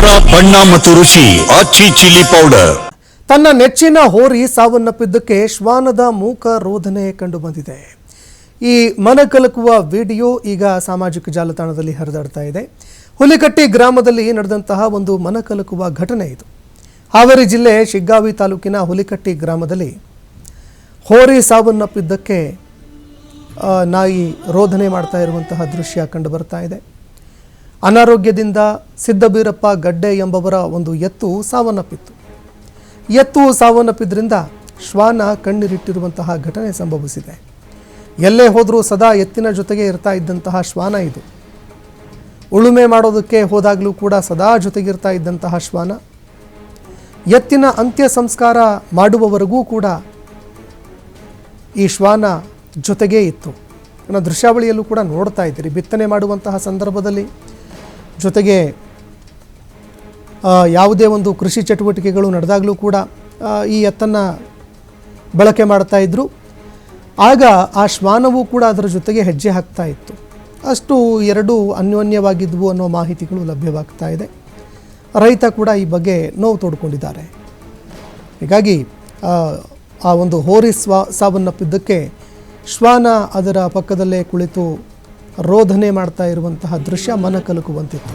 ಖಾರ ಬಣ್ಣ ಮತ್ತು ರುಚಿ ಆಚಿ ಚಿಲ್ಲಿ ಪೌಡರ್. ತನ್ನ ನೆಚ್ಚಿನ ಹೋರಿ ಸಾವನ್ನಪ್ಪಿದ್ದಕ್ಕೆ ಶ್ವಾನದ ಮೂಕ ರೋದನೆ ಕಂಡುಬಂದಿದೆ. ಈ ಮನಕಲಕುವ ವಿಡಿಯೋ ಈಗ ಸಾಮಾಜಿಕ ಜಾಲತಾಣದಲ್ಲಿ ಹರಿದಾಡ್ತಾ ಇದೆ. ಹುಲಿಕಟ್ಟಿ ಗ್ರಾಮದಲ್ಲಿ ನಡೆದಂತಹ ಒಂದು ಮನಕಲಕುವ ಘಟನೆ ಇದು. ಹಾವೇರಿ ಜಿಲ್ಲೆ ಶಿಗ್ಗಾವಿ ತಾಲೂಕಿನ ಹುಲಿಕಟ್ಟಿ ಗ್ರಾಮದಲ್ಲಿ ಹೋರಿ ಸಾವನ್ನಪ್ಪಿದ್ದಕ್ಕೆ ನಾಯಿ ರೋದನೆ ಮಾಡ್ತಾ ಇರುವಂತಹ ದೃಶ್ಯ ಕಂಡು ಬರ್ತಾ ಇದೆ. ಅನಾರೋಗ್ಯದಿಂದ ಸಿದ್ದಬೀರಪ್ಪ ಗಡ್ಡೆ ಎಂಬವರ ಒಂದು ಎತ್ತು ಸಾವನ್ನಪ್ಪಿತ್ತು. ಎತ್ತು ಸಾವನ್ನಪ್ಪಿದ್ರಿಂದ ಶ್ವಾನ ಕಣ್ಣೀರಿಟ್ಟಿರುವಂತಹ ಘಟನೆ ಸಂಭವಿಸಿದೆ. ಎಲ್ಲೇ ಹೋದರೂ ಸದಾ ಎತ್ತಿನ ಜೊತೆಗೆ ಇರ್ತಾ ಇದ್ದಂತಹ ಶ್ವಾನ ಇದು. ಉಳುಮೆ ಮಾಡೋದಕ್ಕೆ ಹೋದಾಗಲೂ ಕೂಡ ಸದಾ ಜೊತೆಗಿರ್ತಾ ಇದ್ದಂತಹ ಶ್ವಾನ ಎತ್ತಿನ ಅಂತ್ಯ ಸಂಸ್ಕಾರ ಮಾಡುವವರೆಗೂ ಕೂಡ ಈ ಶ್ವಾನ ಜೊತೆಗೇ ಇತ್ತು. ದೃಶ್ಯಾವಳಿಯಲ್ಲೂ ಕೂಡ ನೋಡ್ತಾ ಇದ್ದೀರಿ. ಬಿತ್ತನೆ ಮಾಡುವಂತಹ ಸಂದರ್ಭದಲ್ಲಿ ಜೊತೆಗೆ ಯಾವುದೇ ಒಂದು ಕೃಷಿ ಚಟುವಟಿಕೆಗಳು ನಡೆದಾಗಲೂ ಕೂಡ ಈ ಎತ್ತನ್ನು ಬಳಕೆ ಮಾಡ್ತಾ ಇದ್ದರು. ಆಗ ಆ ಶ್ವಾನವೂ ಕೂಡ ಅದರ ಜೊತೆಗೆ ಹೆಜ್ಜೆ ಹಾಕ್ತಾ ಇತ್ತು. ಅಷ್ಟು ಎರಡೂ ಅನ್ಯೋನ್ಯವಾಗಿದ್ವು ಅನ್ನೋ ಮಾಹಿತಿಗಳು ಲಭ್ಯವಾಗ್ತಾ ಇದೆ. ರೈತ ಕೂಡ ಈ ಬಗ್ಗೆ ನೋವು ತೋಡ್ಕೊಂಡಿದ್ದಾರೆ. ಹೀಗಾಗಿ ಆ ಒಂದು ಹೋರಿ ಸಾವನ್ನಪ್ಪಿದ್ದಕ್ಕೆ ಶ್ವಾನ ಅದರ ಪಕ್ಕದಲ್ಲೇ ಕುಳಿತು ರೋದನೆ ಮಾಡ್ತಾ ಇರುವಂತಹ ದೃಶ್ಯ ಮನಕಲಕುವಂತಿತ್ತು.